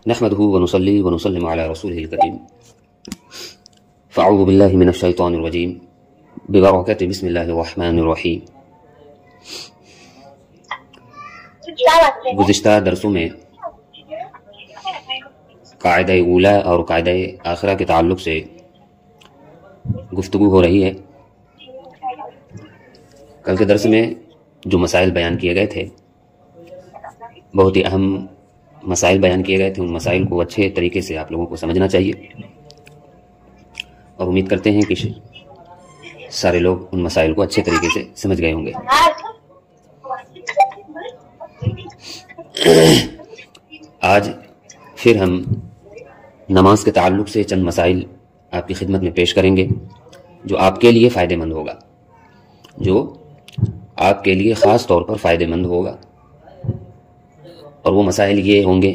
نحمده ونصلي ونسلم على رسوله الكريم فاعوذ بالله من الشيطان الرجيم ببركة بسم الله الرحمن الرحیم۔ گزشتہ درسوں میں قاعدہ اولا اور قاعدہ آخرہ کے تعلق سے گفتگو ہو رہی ہے۔ کل کے درس میں جو مسائل بیان کیے گئے تھے، بہت ہی اہم مسائل بیان کیے گئے تھے، ان مسائل کو اچھے طریقے سے آپ لوگوں کو سمجھنا چاہیے، اور امید کرتے ہیں کہ سارے لوگ ان مسائل کو اچھے طریقے سے سمجھ گئے ہوں گے۔ آج پھر ہم نماز کے تعلق سے چند مسائل آپ کی خدمت میں پیش کریں گے جو آپ کے لیے فائدہ مند ہوگا، جو آپ کے لیے خاص طور پر فائدہ مند ہوگا۔ اور وہ مسائل یہ ہوں گے،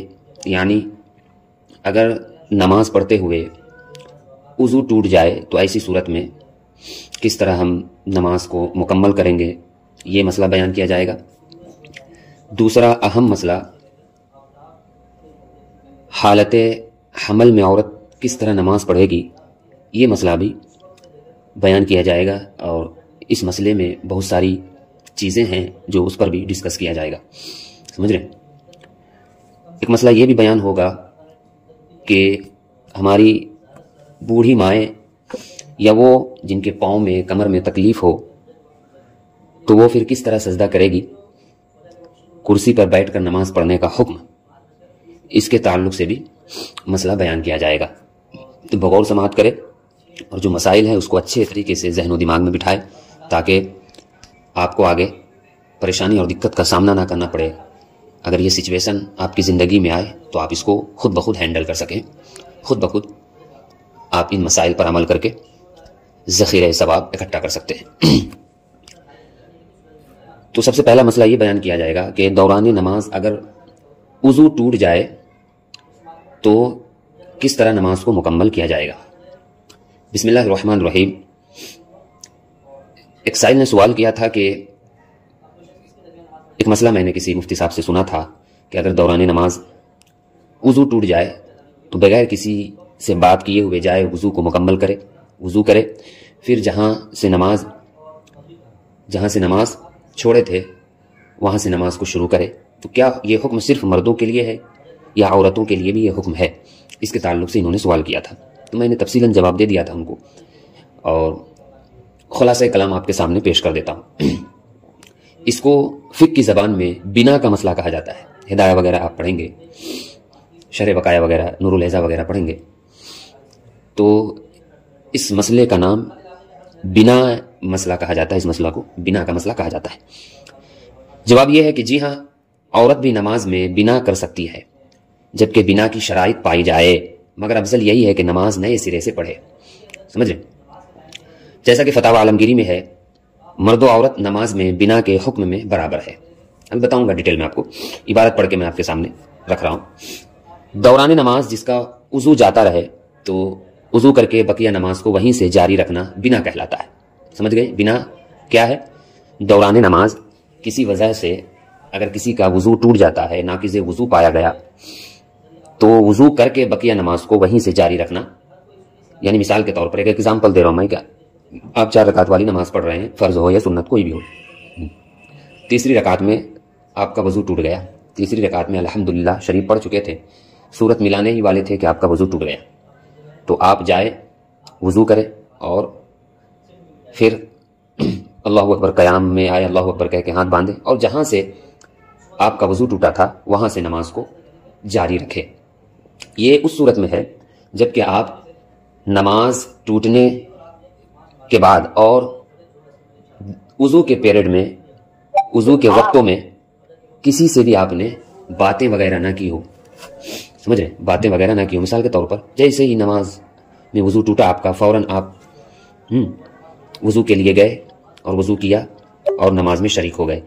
یعنی اگر نماز پڑھتے ہوئے وضو ٹوٹ جائے تو ایسی صورت میں کس طرح ہم نماز کو مکمل کریں گے، یہ مسئلہ بیان کیا جائے گا۔ دوسرا اہم مسئلہ، حالت حمل میں عورت کس طرح نماز پڑھے گی، یہ مسئلہ بھی بیان کیا جائے گا، اور اس مسئلے میں بہت ساری چیزیں ہیں جو اس پر بھی ڈسکس کیا جائے گا، سمجھ رہے ہیں۔ ایک مسئلہ یہ بھی بیان ہوگا کہ ہماری بوڑھی مائیں یا وہ جن کے پاؤں میں کمر میں تکلیف ہو تو وہ پھر کس طرح سجدہ کرے گی، کرسی پر بیٹھ کر نماز پڑھنے کا حکم، اس کے تعلق سے بھی مسئلہ بیان کیا جائے گا۔ تو بغور سماعت کرے اور جو مسائل ہیں اس کو اچھے طریقے سے ذہن و دماغ میں بٹھائے تاکہ آپ کو آگے پریشانی اور دقت کا سامنا نہ کرنا پڑے۔ اگر یہ سچویشن آپ کی زندگی میں آئے تو آپ اس کو خود بخود ہینڈل کر سکیں، خود بخود آپ ان مسائل پر عمل کر کے ذخیرہ ثواب اکٹھا کر سکتے ہیں۔ تو سب سے پہلا مسئلہ یہ بیان کیا جائے گا کہ دوران نماز اگر وضو ٹوٹ جائے تو کس طرح نماز کو مکمل کیا جائے گا۔ بسم اللہ الرحمن الرحیم۔ ایک سائل نے سوال کیا تھا کہ ایک مسئلہ میں نے کسی مفتی صاحب سے سنا تھا کہ اگر دوران نماز وضو ٹوٹ جائے تو بغیر کسی سے بات کیے ہوئے جائے وضو کو مکمل کرے، وضو کرے، پھر جہاں سے نماز چھوڑے تھے وہاں سے نماز کو شروع کرے۔ تو کیا یہ حکم صرف مردوں کے لیے ہے یا عورتوں کے لیے بھی یہ حکم ہے؟ اس کے تعلق سے انہوں نے سوال کیا تھا، تو میں نے تفصیلاً جواب دے دیا تھا ان کو، اور خلاصہ کلام آپ کے سامنے پیش کر دیتا ہوں۔ اس کو فقہ کی زبان میں بنا کا مسئلہ کہا جاتا ہے۔ ہدایہ وغیرہ آپ پڑھیں گے، شرح بقایا وغیرہ، نور الہضا وغیرہ پڑھیں گے تو اس مسئلے کا نام بنا مسئلہ کہا جاتا ہے، اس مسئلہ کو بنا کا مسئلہ کہا جاتا ہے۔ جواب یہ ہے کہ جی ہاں، عورت بھی نماز میں بنا کر سکتی ہے جبکہ بنا کی شرائط پائی جائے، مگر افضل یہی ہے کہ نماز نئے سرے سے پڑھے، سمجھ رہے؟ جیسا کہ فتاوی عالمگیری میں ہے، مرد و عورت نماز میں بنا کے حکم میں برابر ہے۔ اب بتاؤں گا ڈیٹیل میں آپ کو، عبارت پڑھ کے میں آپ کے سامنے رکھ رہا ہوں۔ دوران نماز جس کا وضو جاتا رہے تو وضو کر کے بقیہ نماز کو وہیں سے جاری رکھنا بنا کہلاتا ہے، سمجھ گئے؟ بنا کیا ہے؟ دوران نماز کسی وجہ سے اگر کسی کا وضو ٹوٹ جاتا ہے، ناقض وضو پایا گیا، تو وضو کر کے بقیہ نماز کو وہیں سے جاری رکھنا، یعنی مثال کے طور پر ایک ایگزامپل دے رہا ہوں میں، کیا آپ 4 رکعت والی نماز پڑھ رہے ہیں، فرض ہو یا سنت کوئی بھی ہو، تیسری رکعت میں آپ کا وضو ٹوٹ گیا، تیسری رکعت میں الحمدللہ شریف پڑھ چکے تھے، سورت ملانے ہی والے تھے کہ آپ کا وضو ٹوٹ گیا، تو آپ جائے وضو کرے اور پھر اللہ اکبر قیام میں آئے، اللہ اکبر کہہ کے ہاتھ باندھے، اور جہاں سے آپ کا وضو ٹوٹا تھا وہاں سے نماز کو جاری رکھے۔ یہ اس صورت میں ہے جب کہ آپ نماز ٹوٹنے کے بعد اور وضو کے پیریڈ میں، وضو کے وقتوں میں کسی سے بھی آپ نے باتیں وغیرہ نہ کی ہو، سمجھ رہے؟ باتیں وغیرہ نہ کی ہو۔ مثال کے طور پر جیسے ہی نماز میں وضو ٹوٹا آپ کا، فوراً آپ وضو کے لیے گئے اور وضو کیا اور نماز میں شریک ہو گئے،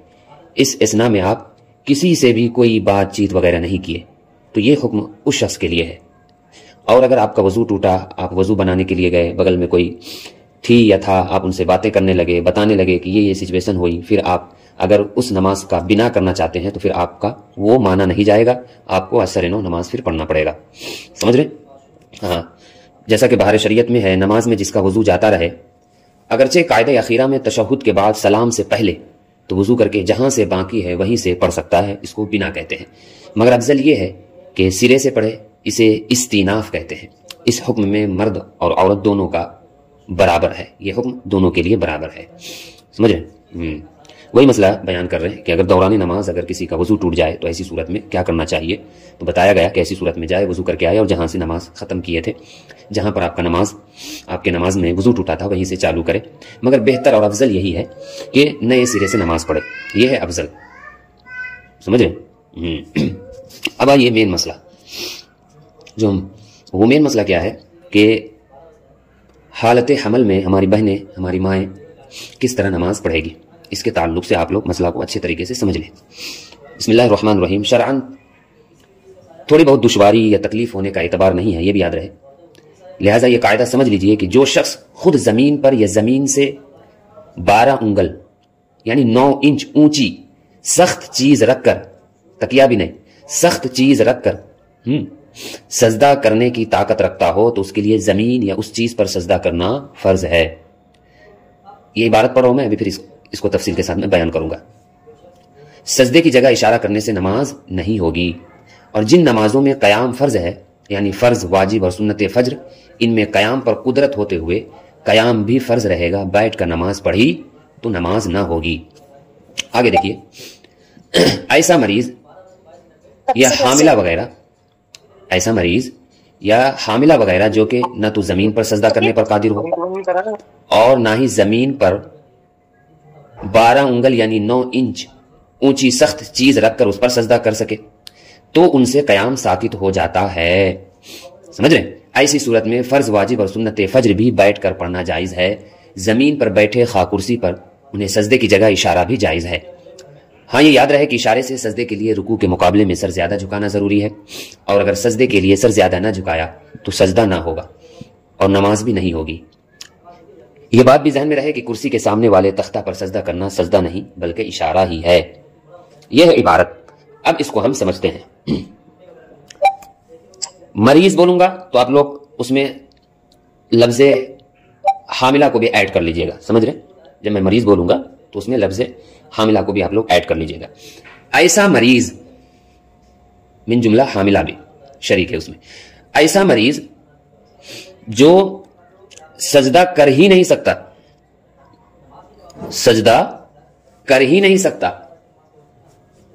اس اثناء میں آپ کسی سے بھی کوئی بات چیت وغیرہ نہیں کیے، تو یہ حکم اس شخص کے لیے ہے۔ اور اگر آپ کا وضو ٹوٹا، آپ وضو بنانے کے لیے گئے، بغل میں کوئی تھی یا تھا، آپ ان سے باتیں کرنے لگے، بتانے لگے کہ یہ سچویشن ہوئی، پھر آپ اگر اس نماز کا بنا کرنا چاہتے ہیں تو پھر آپ کا وہ مانا نہیں جائے گا، آپ کو اثر نو نماز پھر پڑھنا پڑے گا. سمجھ رہے؟ ہاں، جیسا کہ بہار شریعت میں ہے، نماز میں جس کا وضو جاتا رہے، اگرچہ قاعدہ اخیرہ میں تشہد کے بعد سلام سے پہلے تو وضو کر کے جہاں سے باقی ہے وہیں سے پڑھ سکتا ہے، اس کو بنا کہتے ہیں. مگر افضل یہ ہے کہ سرے سے پڑھے، اسے استیناف کہتے ہیں. اس حکم میں مرد اور عورت دونوں کا برابر ہے، یہ حکم دونوں کے لیے برابر ہے. سمجھ رہے؟ وہی مسئلہ بیان کر رہے ہیں کہ اگر دوران نماز اگر کسی کا وضو ٹوٹ جائے تو ایسی صورت میں کیا کرنا چاہیے. تو بتایا گیا کہ ایسی صورت میں جائے، وضو کر کے آئے اور جہاں سے نماز ختم کیے تھے، جہاں پر آپ کے نماز میں وضو ٹوٹا تھا وہیں سے چالو کرے. مگر بہتر اور افضل یہی ہے کہ نئے سرے سے نماز پڑھے، یہ ہے افضل. سمجھ رہے؟ اب آئیے مین مسئلہ. وہ مین مسئلہ کیا ہے کہ حالت حمل میں ہماری بہنیں، ہماری مائیں کس طرح نماز پڑھے گی. اس کے تعلق سے آپ لوگ مسئلہ کو اچھے طریقے سے سمجھ لیں. بسم اللہ الرحمن الرحیم. شرعاً تھوڑی بہت دشواری یا تکلیف ہونے کا اعتبار نہیں ہے، یہ بھی یاد رہے. لہٰذا یہ قاعدہ سمجھ لیجئے کہ جو شخص خود زمین پر یا زمین سے 12 انگل یعنی 9 انچ اونچی سخت چیز رکھ کر، تکیہ بھی نہیں، سخت چیز رکھ کر سجدہ کرنے کی طاقت رکھتا ہو تو اس کے لیے زمین یا اس چیز پر سجدہ کرنا فرض ہے. یہ عبارت پڑھو، میں ابھی پھر اس کو تفصیل کے ساتھ میں بیان کروں گا. سجدے کی جگہ اشارہ کرنے سے نماز نہیں ہوگی. اور جن نمازوں میں قیام فرض ہے، یعنی فرض، واجب اور سنت فجر، ان میں قیام پر قدرت ہوتے ہوئے قیام بھی فرض رہے گا. بیٹھ کر نماز پڑھی تو نماز نہ ہوگی. آگے دیکھیے، ایسا مریض یا حاملہ وغیرہ، ایسا مریض یا حاملہ وغیرہ جو کہ نہ تو زمین پر سجدہ کرنے پر قادر ہو اور نہ ہی زمین پر 12 انگل یعنی 9 انچ اونچی سخت چیز رکھ کر اس پر سجدہ کر سکے، تو ان سے قیام ساقط ہو جاتا ہے. سمجھ رہے؟ ایسی صورت میں فرض، واجب اور سنت فجر بھی بیٹھ کر پڑھنا جائز ہے. زمین پر بیٹھے خواہ کرسی پر، انہیں سجدے کی جگہ اشارہ بھی جائز ہے. ہاں، یہ یاد رہے کہ اشارے سے سجدے کے لیے رکوع کے مقابلے میں سر زیادہ جھکانا ضروری ہے، اور اگر سجدے کے لیے سر زیادہ نہ جھکایا تو سجدہ نہ ہوگا اور نماز بھی نہیں ہوگی. یہ بات بھی ذہن میں رہے کہ کرسی کے سامنے والے تختہ پر سجدہ کرنا سجدہ نہیں بلکہ اشارہ ہی ہے. یہ ہے عبارت. اب اس کو ہم سمجھتے ہیں. مریض بولوں گا تو آپ لوگ اس میں لفظ حاملہ کو بھی ایڈ کر لیجئے گا. سمجھ رہے؟ جب میں مریض بولوں گا تو اس میں لفظ حاملہ کو بھی آپ لوگ ایڈ کر لیجئے گا. ایسا مریض من جملہ حاملہ بھی شریک ہے اس میں. ایسا مریض جو سجدہ کر ہی نہیں سکتا، سجدہ کر ہی نہیں سکتا.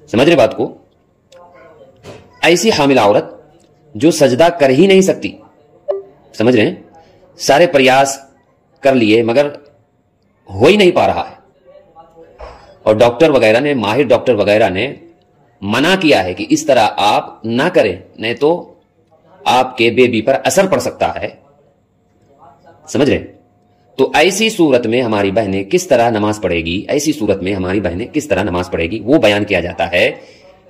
سمجھ رہے بات کو؟ ایسی حاملہ عورت جو سجدہ کر ہی نہیں سکتی. سمجھ رہے ہیں؟ سارے پریاس کر لیے مگر ہو ہی نہیں پا رہا ہے، اور ڈاکٹر وغیرہ نے، ماہر ڈاکٹر وغیرہ نے منع کیا ہے کہ اس طرح آپ نہ کریں، نہیں تو آپ کے بیبی پر اثر پڑ سکتا ہے. سمجھ رہے؟ تو ایسی صورت میں ہماری بہنیں کس طرح نماز پڑھے گی، ایسی صورت میں ہماری بہنیں کس طرح نماز پڑھے گی وہ بیان کیا جاتا ہے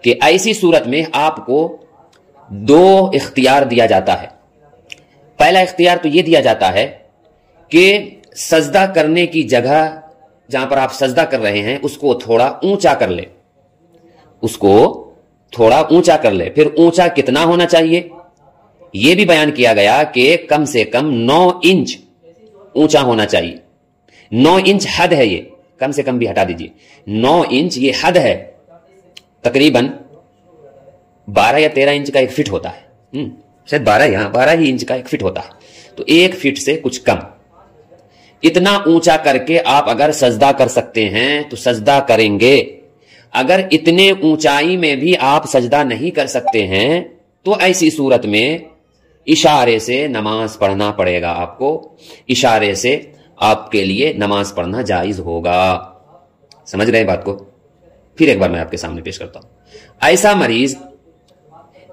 کہ ایسی صورت میں آپ کو 2 اختیار دیا جاتا ہے. پہلا اختیار تو یہ دیا جاتا ہے کہ سجدہ کرنے کی جگہ جہاں پر آپ سجدہ کر رہے ہیں اس کو تھوڑا اونچا کر لے، اس کو تھوڑا اونچا کر لے. پھر اونچا کتنا ہونا چاہیے یہ بھی بیان کیا گیا کہ کم سے کم 9 انچ اونچا ہونا چاہیے. 9 انچ حد ہے. یہ کم سے کم بھی ہٹا دیجئے، 9 انچ یہ حد ہے. تقریباً 12 یا 13 انچ کا ایک فٹ ہوتا ہے، شاید 12 ہی انچ کا ایک فٹ ہوتا ہے. تو 1 فٹ سے کچھ کم اتنا اونچا کر کے آپ اگر سجدہ کر سکتے ہیں تو سجدہ کریں گے. اگر اتنے اونچائی میں بھی آپ سجدہ نہیں کر سکتے ہیں تو ایسی صورت میں اشارے سے نماز پڑھنا پڑے گا. آپ کو اشارے سے آپ کے لیے نماز پڑھنا جائز ہوگا. سمجھ رہے ہیں بات کو؟ پھر ایک بار میں آپ کے سامنے پیش کرتا ہوں. ایسا مریض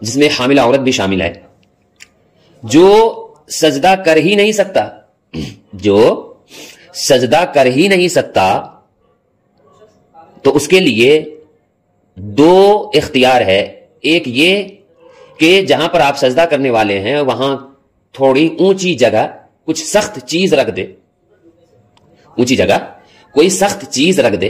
جس میں حاملہ عورت بھی شامل ہے، جو سجدہ کر ہی نہیں سکتا، جو سجدہ کر ہی نہیں سکتا، تو اس کے لیے 2 اختیار ہے. ایک یہ کہ جہاں پر آپ سجدہ کرنے والے ہیں وہاں تھوڑی اونچی جگہ کچھ سخت چیز رکھ دے، اونچی جگہ کوئی سخت چیز رکھ دے.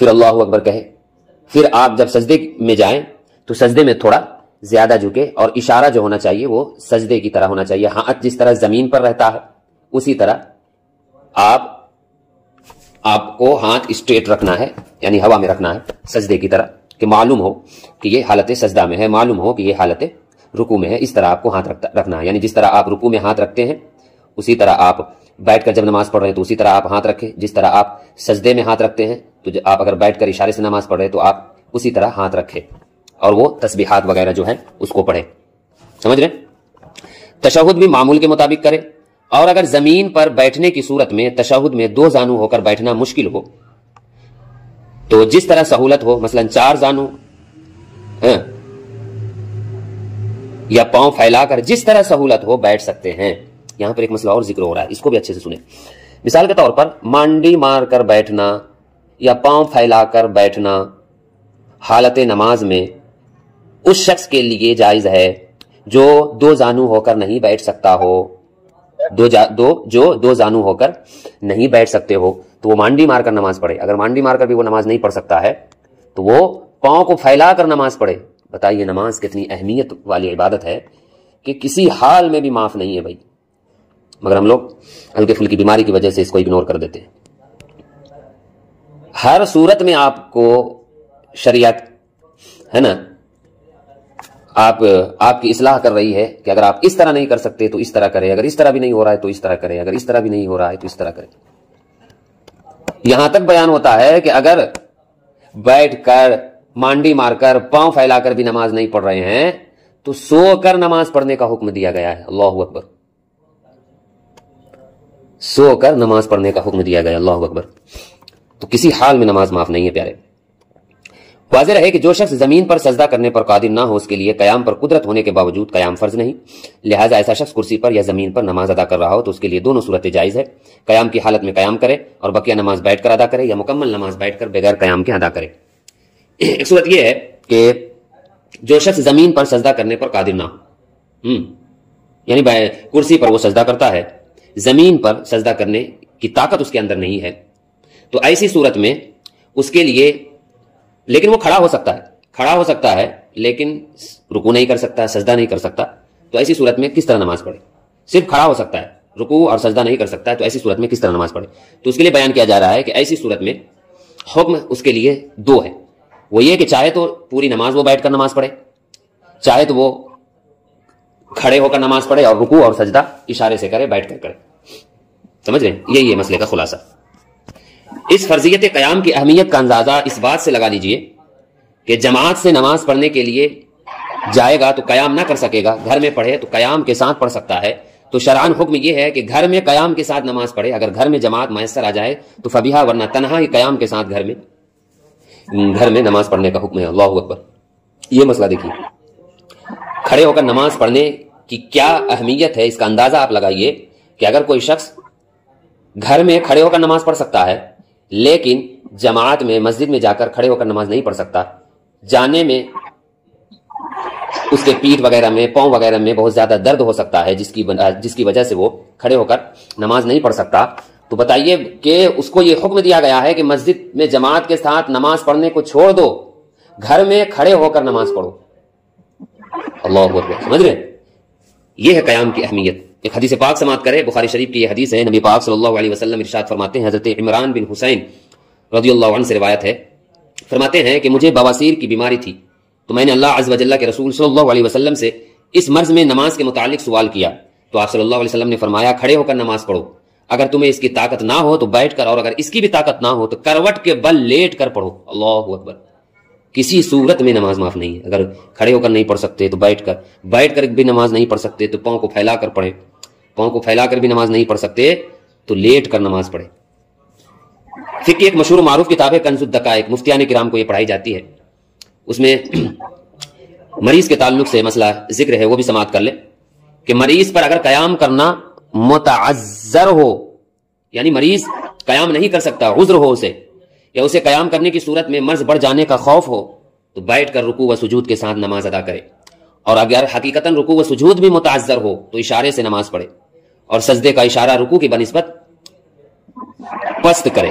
پھر اللہ اکبر کہے، پھر آپ جب سجدے میں جائیں تو سجدے میں تھوڑا زیادہ جھکے، اور اشارہ جو ہونا چاہیے وہ سجدے کی طرح ہونا چاہیے. ہاتھ جس طرح زمین پر رہتا ہے اسی طرح آپ کو ہاتھ اسٹریٹ رکھنا ہے، یعنی ہوا میں رکھنا ہے سجدے کی طرح، کہ معلوم ہو کہ یہ حالت سجدہ میں ہے، معلوم ہو کہ یہ حالت رکوع میں ہے. اس طرح آپ کو ہاتھ رکھنا ہے، یعنی جس طرح آپ رکوع میں ہاتھ رکھتے ہیں اسی طرح آپ بیٹھ کر جب نماز پڑھ رہے ہیں تو اسی طرح آپ ہاتھ رکھیں. جس طرح آپ سجدے میں ہاتھ رکھتے ہیں تو آپ اگر بیٹھ کر اشارے سے نماز پڑھ رہے ہیں تو آپ اسی طرح ہاتھ رکھیں، اور وہ تسبیحات وغیرہ جو ہیں اس کو پڑھیں. سمجھ رہے ہیں؟ تشہد بھی معمول کے مطابق کرے. اور اگر زمین پر بیٹھنے کی صورت میں تشہد میں 2 زانو ہو کر بیٹھنا مشکل ہو تو جس طرح سہولت ہو، مثلا 4 زانو یا پاؤں پھیلا کر جس طرح سہولت ہو بیٹھ سکتے ہیں. یہاں پر ایک مسئلہ اور ذکر ہو رہا ہے، اس کو بھی اچھے سے سنیں. مثال کے طور پر مانڈی مار کر بیٹھنا یا پاؤں پھیلا کر بیٹھنا حالت نماز میں اس شخص کے لیے جائز ہے جو 2 زانو ہو کر نہیں بیٹھ سکتا ہو. جو 2 زانو ہو کر نہیں بیٹھ سکتے ہو تو وہ مانڈی مار کر نماز پڑھے. اگر مانڈی مار کر بھی وہ نماز نہیں پڑھ سکتا ہے تو وہ پاؤں کو پھیلا کر نماز پڑھے. بتائیے نماز کتنی اہمیت والی عبادت ہے کہ کسی حال میں بھی معاف نہیں ہے بھائی، مگر ہم لوگ ہلکے پھلکی بیماری کی وجہ سے اس کو اگنور کر دیتے ہیں. ہر صورت میں آپ کو شریعت ہے نا آپ کی اصلاح کر رہی ہے کہ اگر آپ اس طرح نہیں کر سکتے تو اس طرح کرے، اگر اس طرح بھی نہیں ہو رہا ہے تو اس طرح کرے، اگر اس طرح بھی نہیں ہو رہا ہے تو اس طرح کرے. یہاں تک بیان ہوتا ہے کہ اگر بیٹھ کر مانڈی مار کر پاؤں پھیلا کر بھی نماز نہیں پڑھ رہے ہیں تو سو کر نماز پڑھنے کا حکم دیا گیا ہے. اللہ اکبر. سو کر نماز پڑھنے کا حکم دیا گیا. اللہ اکبر. تو کسی حال میں نماز معاف نہیں ہے پیارے. واضح رہے کہ جو شخص زمین پر سجدہ کرنے پر قادر نہ ہو اس کے لیے قیام پر قدرت ہونے کے باوجود قیام فرض نہیں. لہٰذا ایسا شخص کرسی پر یا زمین پر نماز ادا کر رہا ہو تو اس کے لیے دونوں صورتیں جائز ہے. قیام کی حالت میں قیام کرے اور بقیہ نماز بیٹھ کر ادا کرے، یا مکمل نماز بیٹھ کر بغیر قیام کے ادا کرے. ایک صورت یہ ہے کہ جو شخص زمین پر سجدہ کرنے پر قادر نہ ہو، یعنی کرسی پر وہ سجدہ کرتا ہے، زمین پر سجدہ کرنے کی طاقت اس کے اندر نہیں ہے، تو ایسی صورت میں اس کے لیے، لیکن وہ کھڑا ہو سکتا ہے لیکن رکوع نہیں کر سکتا، سجدہ نہیں کر سکتا، تو ایسی صورت میں کس طرح نماز پڑھے؟ صرف کھڑا ہو سکتا ہے، رکوع اور سجدہ نہیں کر سکتا ہے، تو ایسی صورت میں کس طرح نماز پڑھے؟ تو اس کے لیے بیان کیا جا رہا ہے کہ ایسی صورت میں حکم اس کے لیے 2 ہے. وہ یہ کہ چاہے تو پوری نماز وہ بیٹھ کر نماز پڑھے، چاہے تو وہ کھڑے ہو کر نماز پڑھے اور رکوع اور سجدہ اشارے سے کرے، بیٹھ کر کرے. سمجھ رہے ہیں؟ یہی ہے مسئلے کا خلاصہ. اس فرضیت قیام کی اہمیت کا اندازہ اس بات سے لگا لیجئے کہ جماعت سے نماز پڑھنے کے لیے جائے گا تو قیام نہ کر سکے گا، گھر میں پڑھے تو قیام کے ساتھ پڑھ سکتا ہے. تو شرعاً حکم یہ ہے کہ گھر میں قیام کے ساتھ نماز پڑھے. اگر گھر میں جماعت میسر آ جائے تو فبیہا، ورنہ تنہا ہی قیام کے ساتھ گھر میں نماز پڑھنے کا حکم ہے. اللہ اکبر. یہ مسئلہ دیکھیے، کھڑے ہو کر نماز پڑھنے کی کیا اہمیت ہے، اس کا اندازہ آپ لگائیے کہ اگر کوئی شخص گھر میں کھڑے ہو کر نماز پڑھ سکتا ہے لیکن جماعت میں مسجد میں جا کر کھڑے ہو کر نماز نہیں پڑھ سکتا، جانے میں اس کے پیٹھ وغیرہ میں، پاؤں وغیرہ میں بہت زیادہ درد ہو سکتا ہے جس کی وجہ سے وہ کھڑے ہو کر نماز نہیں پڑھ سکتا، تو بتائیے کہ اس کو یہ حکم دیا گیا ہے کہ مسجد میں جماعت کے ساتھ نماز پڑھنے کو چھوڑ دو، گھر میں کھڑے ہو کر نماز پڑھو. اللہ اکبر. سمجھ رہے؟ یہ ہے قیام کی اہمیت. ایک حدیث پاک سماعت کرے، بخاری شریف کی یہ حدیث ہے. نبی پاک صلی اللہ علیہ وسلم ارشاد فرماتے ہیں، حضرت عمران بن حسین رضی اللہ عنہ سے روایت ہے، فرماتے ہیں کہ مجھے بواسیر کی بیماری تھی تو میں نے اللہ عز و جل کے رسول صلی اللہ علیہ وسلم سے اس مرض میں نماز کے متعلق سوال کیا تو آپ صلی اللہ علیہ وسلم نے فرمایا، کھڑے ہو کر نماز پڑھو، اگر تمہیں اس کی طاقت نہ ہو تو بیٹھ کر، اور اگر اس کی بھی طاقت نہ ہو تو کروٹ کے بل لیٹ کر پڑھو. اللہ اکبر. کسی صورت میں نماز معاف نہیں ہے. اگر کھڑے ہو کر نہیں پڑھ سکتے تو بیٹھ کر بھی نماز نہیں پڑھ سکتے تو پاؤں کو پھیلا کر پڑھیں، پاؤں کو پھیلا کر بھی نماز نہیں پڑھ سکتے تو لیٹ کر نماز پڑھیں. فقہ کی ایک مشہور و معروف کتاب ہے کنز الدقائق، مفتیان کرام کو یہ پڑھائی جاتی ہے. اس میں مریض کے تعلق سے مسئلہ ذکر ہے، وہ بھی سماعت کر لے کہ مریض پر اگر قیام کرنا متعذر ہو، یعنی مریض قیام نہیں کر سکتا، عذر ہو اسے، یا اسے قیام کرنے کی صورت میں مرض بڑھ جانے کا خوف ہو، تو بیٹھ کر رکوع و سجود کے ساتھ نماز ادا کرے. اور اگر حقیقتاً رکوع و سجود بھی متعذر ہو تو اشارے سے نماز پڑھے، اور سجدے کا اشارہ رکوع کی بنسبت پست کرے،